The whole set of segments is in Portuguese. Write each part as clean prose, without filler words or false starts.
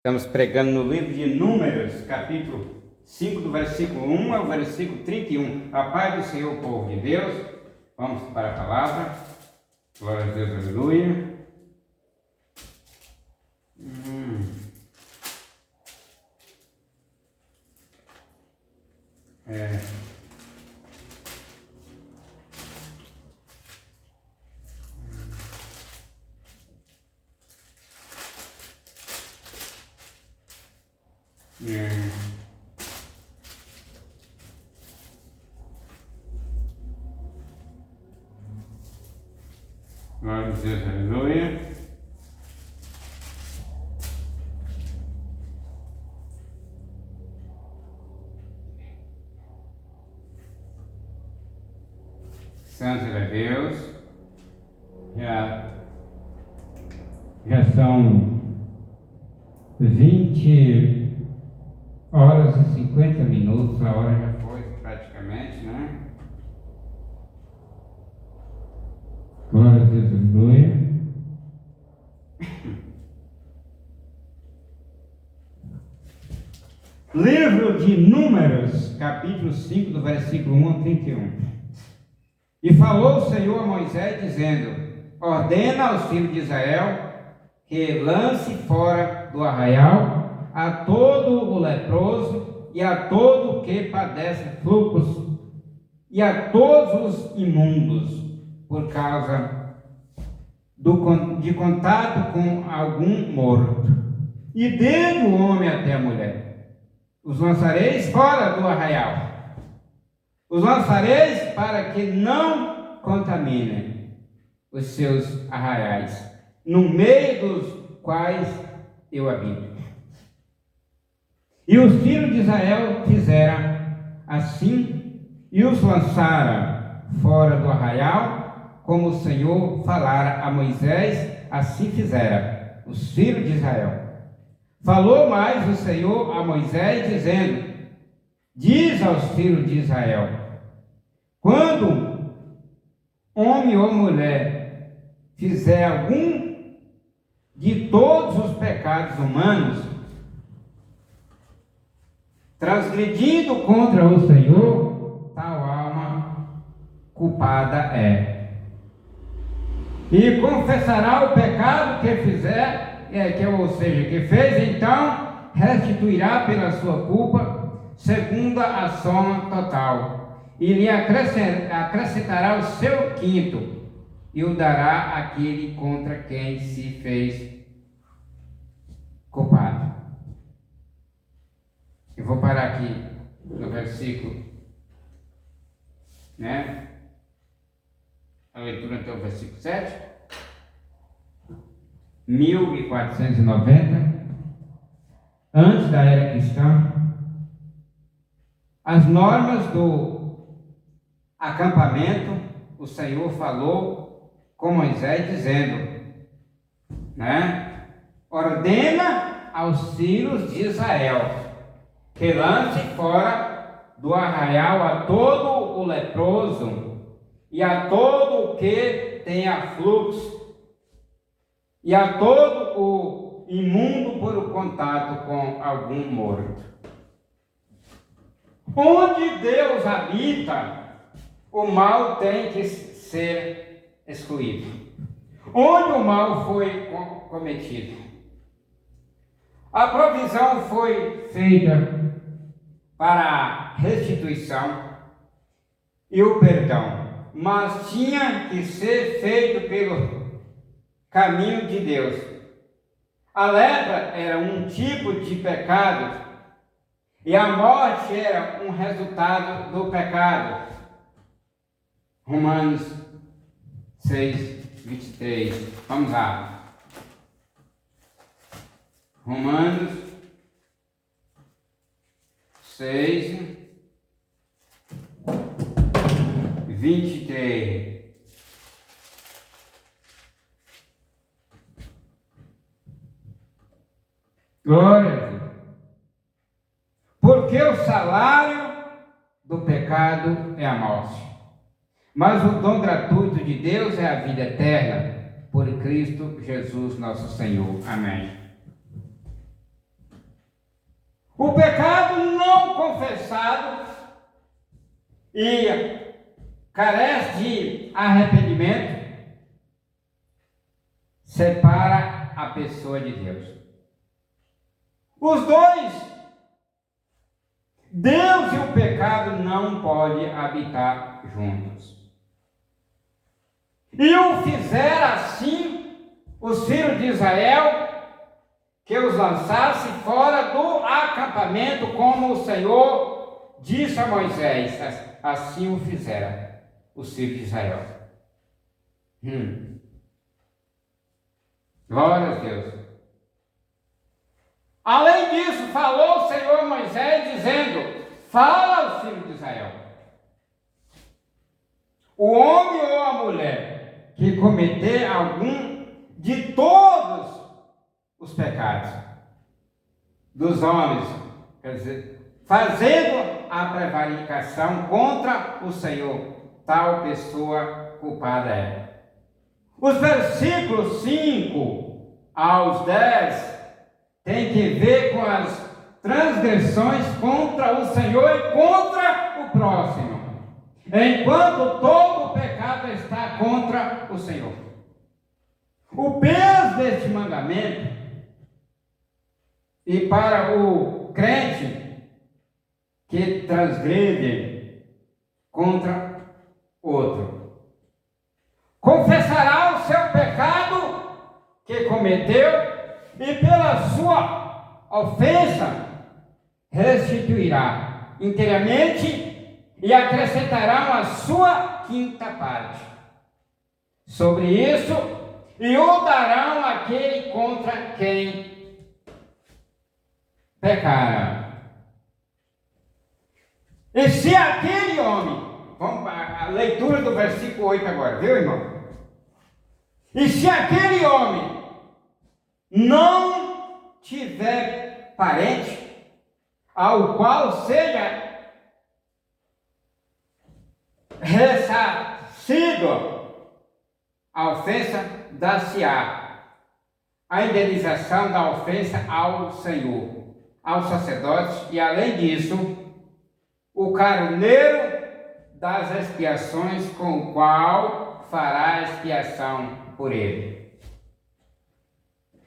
Estamos pregando no livro de Números, capítulo 5, do versículo 1 ao versículo 31. A paz do Senhor, povo de Deus. Vamos para a palavra. Glória a Deus, aleluia. Glória a Deus, aleluia. Santo é Deus. Já são 20 horas e 50 minutos, a hora já foi praticamente, né? Glória a Deus, aleluia. Livro de Números, capítulo 5, do versículo 1 ao 31. E falou o Senhor a Moisés, dizendo: ordena aos filhos de Israel que lance fora do arraial a todo o leproso e a todo o que padece fluxo e a todos os imundos, por causa de contato com algum morto, e desde o homem até a mulher. Os lançareis fora do arraial. Os lançareis para que não contaminem os seus arraiais, no meio dos quais eu habito. E os filhos de Israel fizeram assim, e os lançaram fora do arraial, como o Senhor falara a Moisés, assim fizeram os filhos de Israel. Falou mais o Senhor a Moisés, dizendo: diz aos filhos de Israel: quando homem ou mulher fizer algum de todos os pecados humanos, transgredindo contra o Senhor, tal alma culpada é. E confessará o pecado que fizer, que fez, então restituirá pela sua culpa, segundo a soma total, e lhe acrescentará o seu quinto, e o dará àquele contra quem se fez culpado. Eu vou parar aqui no versículo, né? A leitura até o versículo 7. 1490, antes da era cristã, as normas do acampamento, o Senhor falou com Moisés, dizendo, né? Ordena aos filhos de Israel que lance fora do arraial a todo o leproso e a todo o que tenha fluxo e a todo o imundo por o contato com algum morto. Onde Deus habita, o mal tem que ser excluído. Onde o mal foi cometido, a provisão foi feita para a restituição e o perdão, mas tinha que ser feito pelo caminho de Deus. A lepra era um tipo de pecado e a morte era um resultado do pecado. Romanos 6, 23. Vamos lá. Romanos 6, 23. Glória a Deus. Porque o salário do pecado é a morte, mas o dom gratuito de Deus é a vida eterna, por Cristo Jesus nosso Senhor. Amém. O pecado não confessado e carece de arrependimento separa a pessoa de Deus. Os dois, Deus e o pecado, não podem habitar juntos. E o fizeram assim os filhos de Israel, que os lançasse fora do acampamento, como o Senhor disse a Moisés. Assim o fizeram os filhos de Israel. Glória a Deus. Além disso, falou o Senhor a Moisés, dizendo: fala aos filhos de Israel. O homem ou a mulher que cometer algum de todos os pecados dos homens, quer dizer, fazendo a prevaricação contra o Senhor, tal pessoa culpada é. Os versículos 5 aos 10 tem que ver com as transgressões contra o Senhor e contra o próximo, enquanto todo o pecado está contra o Senhor. O peso deste mandamento, e para o crente que transgrede contra outro, confessará o seu pecado que cometeu e pela sua ofensa restituirá inteiramente e acrescentará a sua quinta parte sobre isso, e o darão àquele contra quem pecara. E se aquele homem, vamos para a leitura do versículo 8 agora, viu, irmão? E se aquele homem não tiver parente ao qual seja ressarcido a ofensa, dar-se-á a indenização da ofensa ao Senhor, aos sacerdotes, e além disso, o carneiro das expiações, com o qual fará a expiação por ele.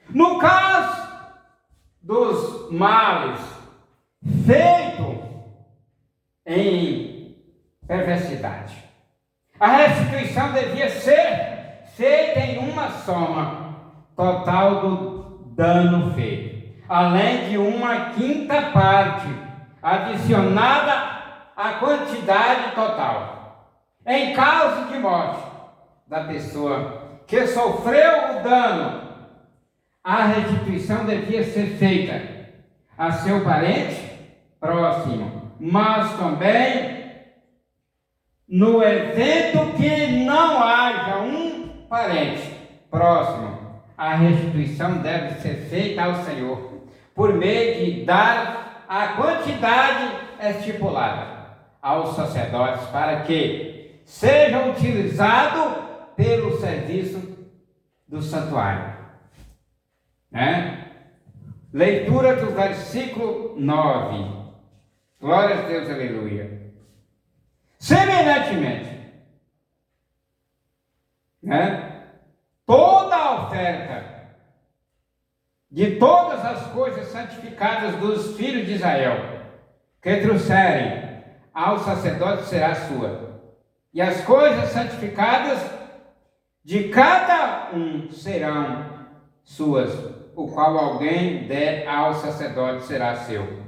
No caso dos males feitos em perversidade, a restituição devia ser feita em uma soma total do dano feito, além de uma quinta parte adicionada à quantidade total. Em caso de morte da pessoa que sofreu o dano, a restituição devia ser feita a seu parente próximo, mas também no evento que não haja um parente próximo, a restituição deve ser feita ao Senhor, por meio de dar a quantidade estipulada aos sacerdotes, para que seja utilizado pelo serviço do santuário. Leitura do versículo 9. Glória a Deus, aleluia. Semelhantemente, toda a oferta de todas as coisas santificadas dos filhos de Israel que trouxerem ao sacerdote será sua, e as coisas santificadas de cada um serão suas, o qual alguém der ao sacerdote será seu,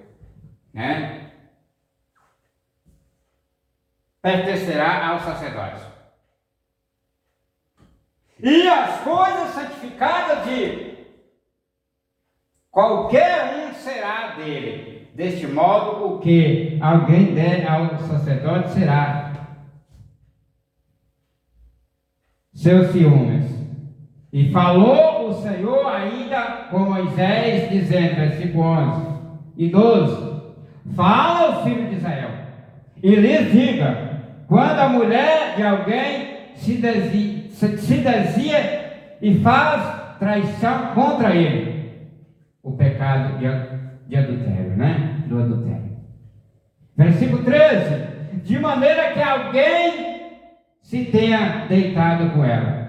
pertencerá ao sacerdote. E as coisas santificadas de qualquer um será dele. Deste modo, o que alguém der ao sacerdote será seus ciúmes. E falou o Senhor ainda com Moisés, dizendo, versículo 11 e 12: fala aos filhos de Israel e lhes diga: quando a mulher de alguém se desvia e faz traição contra ele, o pecado de adultério, Versículo 13: de maneira que alguém se tenha deitado com ela,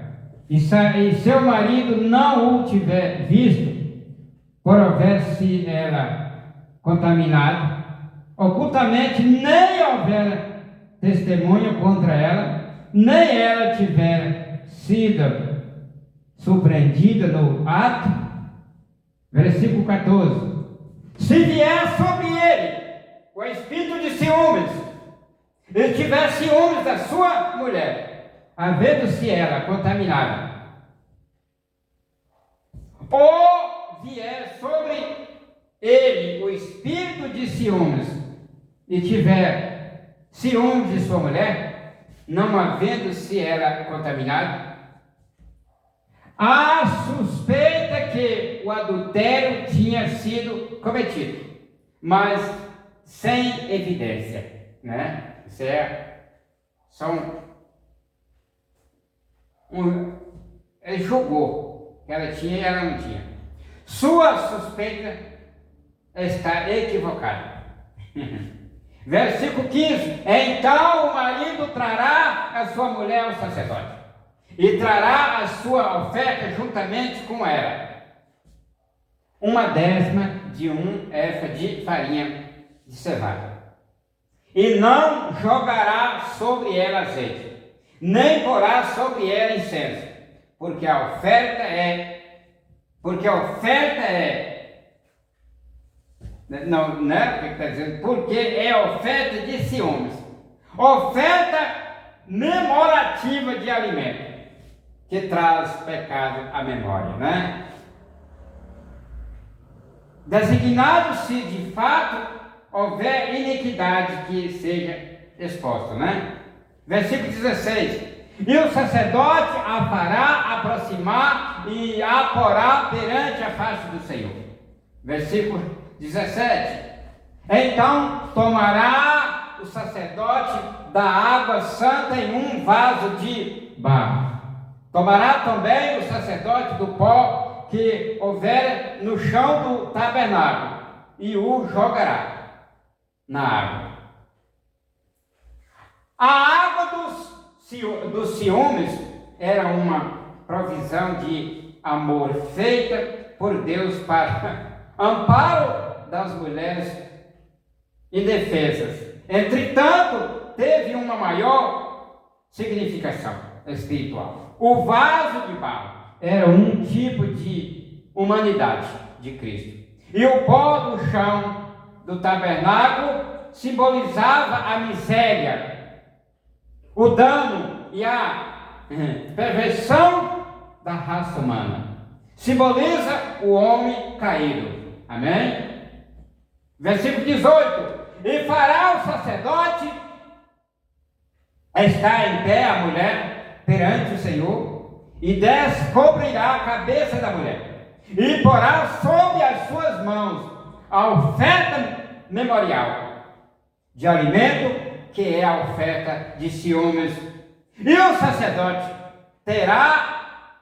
e seu marido não o tiver visto, por houver-se ela contaminado, ocultamente nem houver testemunho contra ela, nem ela tiver sido surpreendida no ato. Versículo 14: se vier sobre ele o espírito de ciúmes, ele tiver ciúmes da sua mulher, havendo-se ela contaminada, ou vier sobre ele o espírito de ciúmes, e tiver ciúmes de sua mulher, não havendo-se ela contaminada, há suspeita que o adultério tinha sido cometido, mas sem evidência, né? Isso ele julgou que ela tinha e ela não tinha. Sua suspeita está equivocada. Versículo 15: então o marido trará a sua mulher ao sacerdote, e trará a sua oferta juntamente com ela, 1/10 de um efa de farinha de cevada, e não jogará sobre ela azeite, nem porá sobre ela incenso, porque a oferta é não, né? O que está dizendo? Porque é oferta de ciúmes, oferta memorativa de alimento, que traz pecado à memória, né? Designado-se de fato houver iniquidade que seja exposta, né? Versículo 16: e o sacerdote a fará aproximar e a porá perante a face do Senhor. Versículo 17: então tomará o sacerdote da água santa em um vaso de barro. Tomará também o sacerdote do pó que houver no chão do tabernáculo e o jogará na água. A água dos ciúmes era uma provisão de amor feita por Deus para amparo das mulheres indefesas. Entretanto, teve uma maior significação espiritual. O vaso de barro era um tipo de humanidade de Cristo, e o pó do chão do tabernáculo simbolizava a miséria, o dano e a perversão da raça humana. Simboliza o homem caído. Amém? Versículo 18: e fará o sacerdote estar em pé a mulher perante o Senhor, e descobrirá a cabeça da mulher, e porá sobre as suas mãos a oferta memorial de alimento, que é a oferta de ciúmes, e o sacerdote terá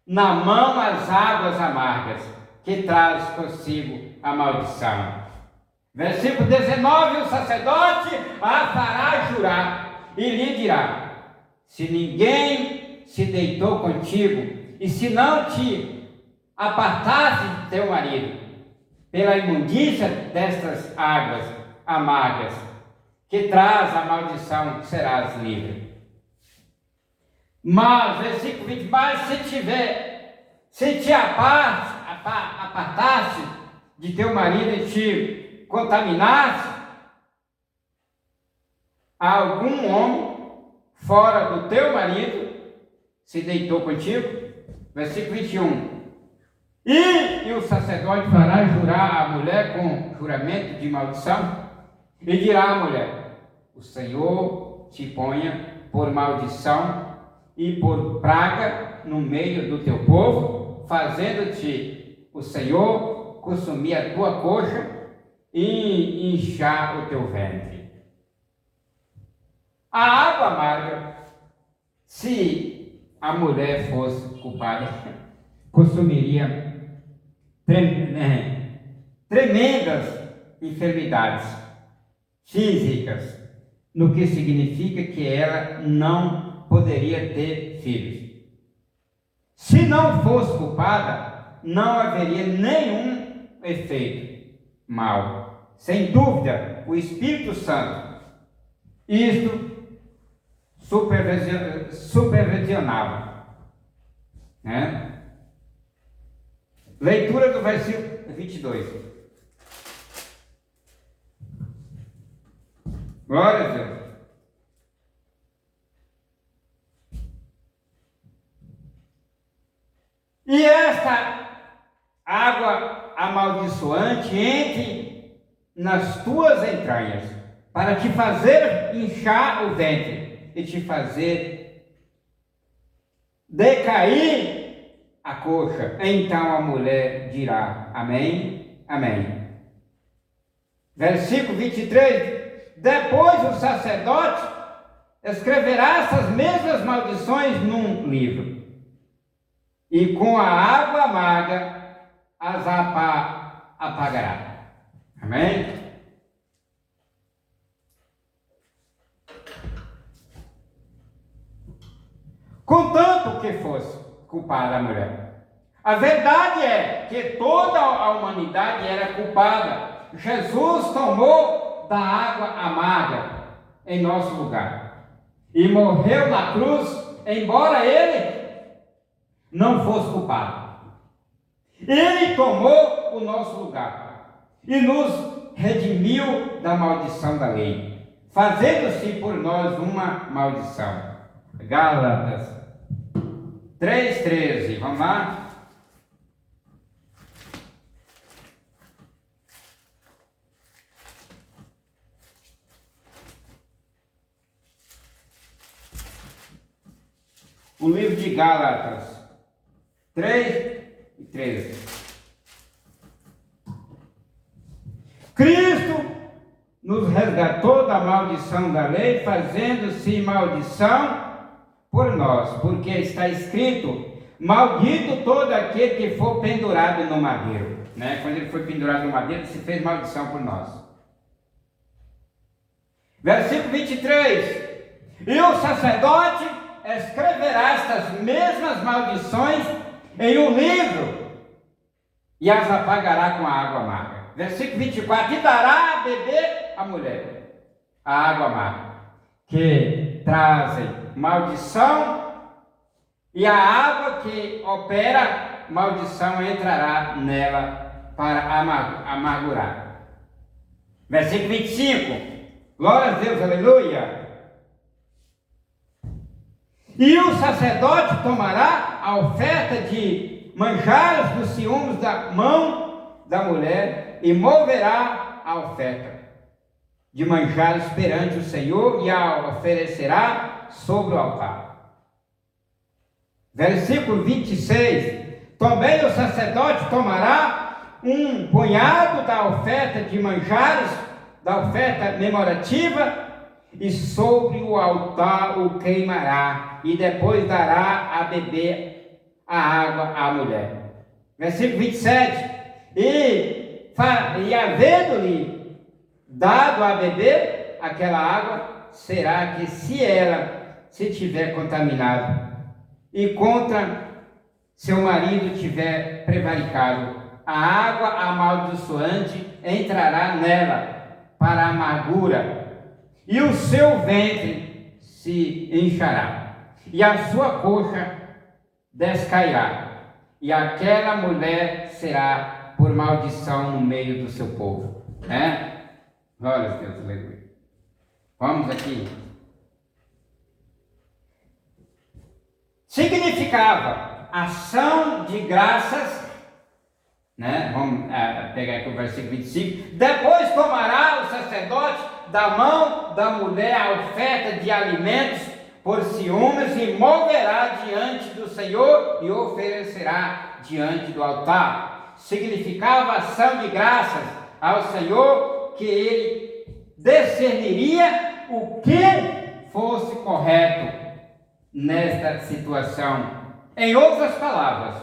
na mão as águas amargas, que traz consigo a maldição. Versículo 19: o sacerdote a fará jurar, e lhe dirá: se ninguém se deitou contigo, e se não te apartasse de teu marido, pela imundícia destas águas amargas, que traz a maldição, serás livre. Mas, versículo 20, mas se te apartasse de teu marido e te contaminasse, algum homem fora do teu marido se deitou contigo, versículo 21, e o sacerdote fará jurar a mulher com juramento de maldição, e dirá à mulher: o Senhor te ponha por maldição e por praga no meio do teu povo, fazendo-te o Senhor consumir a tua coxa e inchar o teu ventre. A água amarga, se a mulher fosse culpada, consumiria tremendas enfermidades físicas, no que significa que ela não poderia ter filhos. Se não fosse culpada, não haveria nenhum efeito mal. Sem dúvida, o Espírito Santo, isto supervisionava, né? Leitura do versículo 22. Glória a Deus. E esta água amaldiçoante entre nas tuas entranhas, para te fazer inchar o ventre e te fazer decair a coxa. Então a mulher dirá: amém, amém. Versículo 23. Depois o sacerdote escreverá essas mesmas maldições num livro, e com a água amarga as apagará. Amém? Contanto que fosse culpada a mulher. A verdade é que toda a humanidade era culpada. Jesus tomou da água amarga em nosso lugar e morreu na cruz, embora ele não fosse culpado. Ele tomou o nosso lugar e nos redimiu da maldição da lei, fazendo-se por nós uma maldição. Gálatas 3,13, vamos lá? O livro de Gálatas 3:13. Cristo nos resgatou da maldição da lei, fazendo-se maldição por nós, porque está escrito: maldito todo aquele que for pendurado no madeiro. Né? Quando ele foi pendurado no madeiro, se fez maldição por nós. Versículo 23. E o sacerdote escreverá estas mesmas maldições em um livro e as apagará com a água amarga. Versículo 24. E dará a beber a mulher a água amarga, que trazem maldição, e a água que opera maldição entrará nela para amargurar. Versículo 25. Glória a Deus, aleluia. E o sacerdote tomará a oferta de manjares dos ciúmes da mão da mulher e moverá a oferta de manjares perante o Senhor e a oferecerá sobre o altar. Versículo 26. Também o sacerdote tomará um punhado da oferta de manjares, da oferta memorativa, e sobre o altar o queimará, e depois dará a beber a água à mulher. Versículo 27. E havendo-lhe dado a beber aquela água, será que se tiver contaminado e contra seu marido tiver prevaricado, a água amaldiçoante entrará nela para a amargura, e o seu ventre se inchará, e a sua coxa descairá, e aquela mulher será por maldição no meio do seu povo. Glória a Deus, aleluia. Vamos aqui. Significava ação de graças, Vamos pegar aqui o versículo 25. Depois tomará o sacerdote da mão da mulher a oferta de alimentos por ciúmes e moverá diante do Senhor e oferecerá diante do altar. Significava ação de graças ao Senhor, que ele discerniria o que fosse correto nesta situação. Em outras palavras,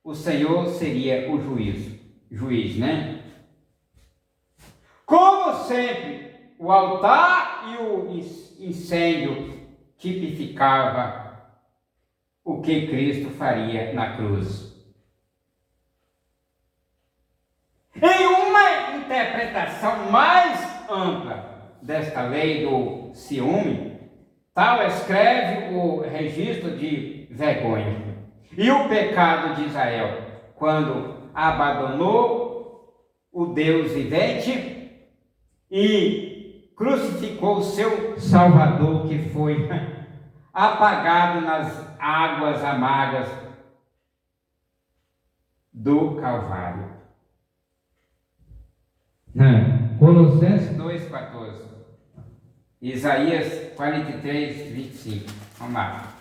o Senhor seria o juiz, né? Como sempre, o altar e o incêndio tipificava o que Cristo faria na cruz. Em uma interpretação mais ampla desta lei do ciúme, tal escreve o registro de vergonha e o pecado de Israel, quando abandonou o Deus vivente e crucificou o seu Salvador, que foi apagado nas águas amargas do Calvário. Colossenses 2,14. Isaías 43, 25. Vamos lá.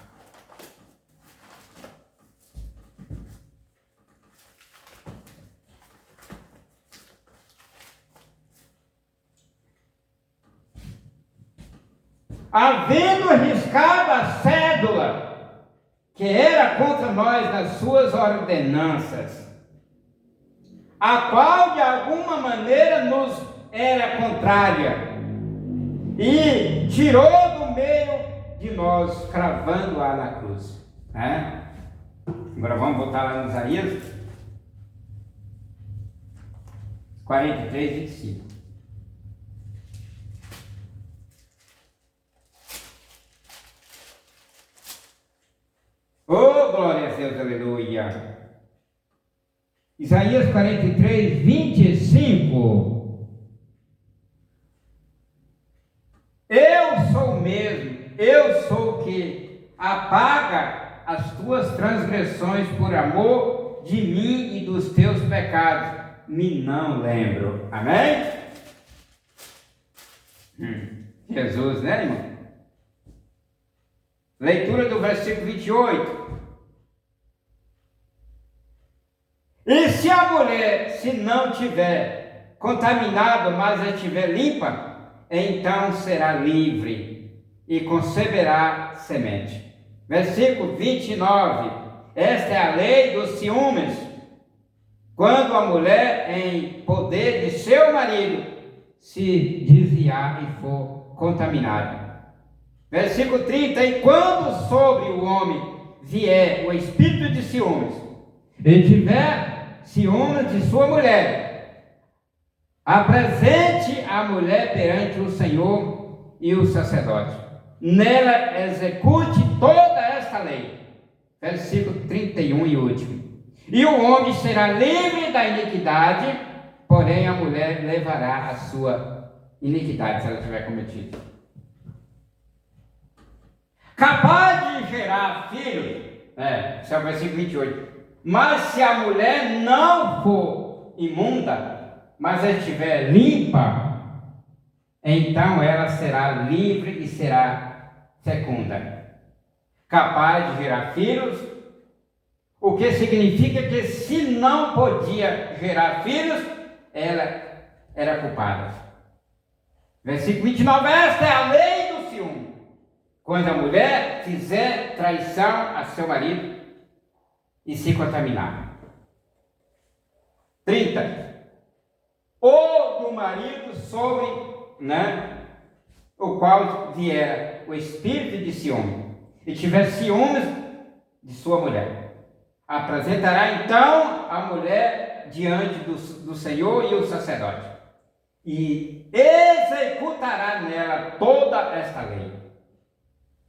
Havendo riscado a cédula que era contra nós nas suas ordenanças, a qual de alguma maneira nos era contrária, e tirou do meio de nós, cravando-a na cruz. Agora vamos voltar lá no Isaías 43, 25. Oh, glória a Deus, aleluia. Isaías 43, 25. Eu sou o mesmo, eu sou o que apaga as tuas transgressões por amor de mim e dos teus pecados. Me não lembro. Amém? Jesus, né, irmão? Leitura do versículo 28. E se a mulher, se não tiver contaminada, mas estiver limpa, então será livre e conceberá semente. Versículo 29. Esta é a lei dos ciúmes. Quando a mulher em poder de seu marido se desviar e for contaminada. Versículo 30. E quando sobre o homem vier o espírito de ciúmes, e tiver ciúmes de sua mulher, apresente a mulher perante o Senhor e o sacerdote. Nela execute toda esta lei. Versículo 31 e último. E o homem será livre da iniquidade, porém a mulher levará a sua iniquidade, se ela tiver cometido. Capaz de gerar filhos, esse é o versículo 28. Mas se a mulher não for imunda, mas estiver limpa, então ela será livre e será fecunda, capaz de gerar filhos, o que significa que se não podia gerar filhos, ela era culpada. Versículo 29, esta é a lei do ciúme. Quando a mulher fizer traição a seu marido e se contaminar. 30. Ou do marido sobre, o qual vier o espírito de ciúme, e tiver ciúmes de sua mulher. Apresentará então a mulher diante do Senhor e o sacerdote, e executará nela toda esta lei.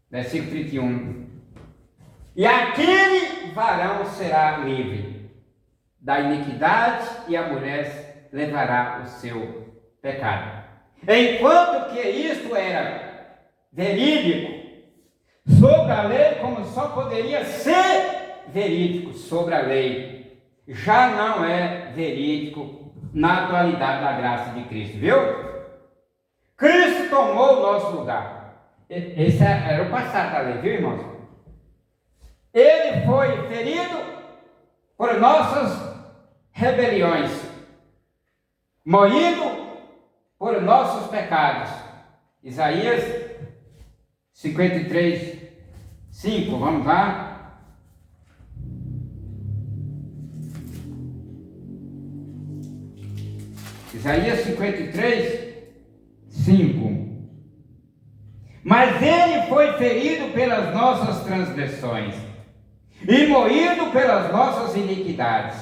Versículo 31. E aquele varão será livre da iniquidade, e a mulher levará o seu pecado. Enquanto que isto era verídico sobre a lei, como só poderia ser verídico sobre a lei, já não é verídico na atualidade da graça de Cristo, viu? Cristo tomou o nosso lugar. Esse era o passado da lei, viu, irmãos? Ele foi ferido por nossas rebeliões, moído por nossos pecados. Isaías 53, 5, vamos lá. Isaías 53, 5. Mas ele foi ferido pelas nossas transgressões e moído pelas nossas iniquidades.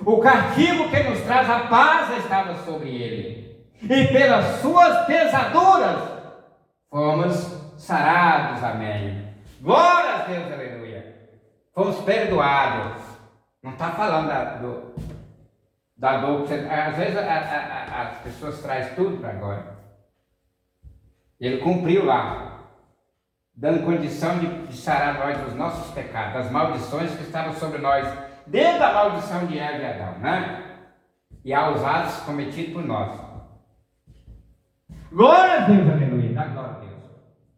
O castigo que nos traz a paz estava sobre ele, e pelas suas pesaduras fomos sarados. Amém. Glória a Deus, aleluia. Fomos perdoados. Não está falando da dor. Às vezes as pessoas trazem tudo para agora. Ele cumpriu lá, dando condição de sarar nós dos nossos pecados, das maldições que estavam sobre nós, desde a maldição de Eva e Adão, né? E aos atos cometidos por nós. Glória a Deus, aleluia. Dá glória a Deus.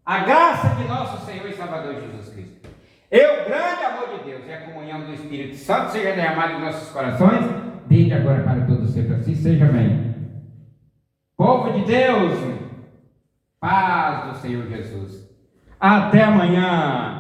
A graça de nosso Senhor e Salvador Jesus Cristo, o grande amor de Deus e a comunhão do Espírito Santo seja derramado em nossos corações, desde agora para todos sempre. Assim seja, amém. Povo de Deus, paz do Senhor Jesus. Até amanhã.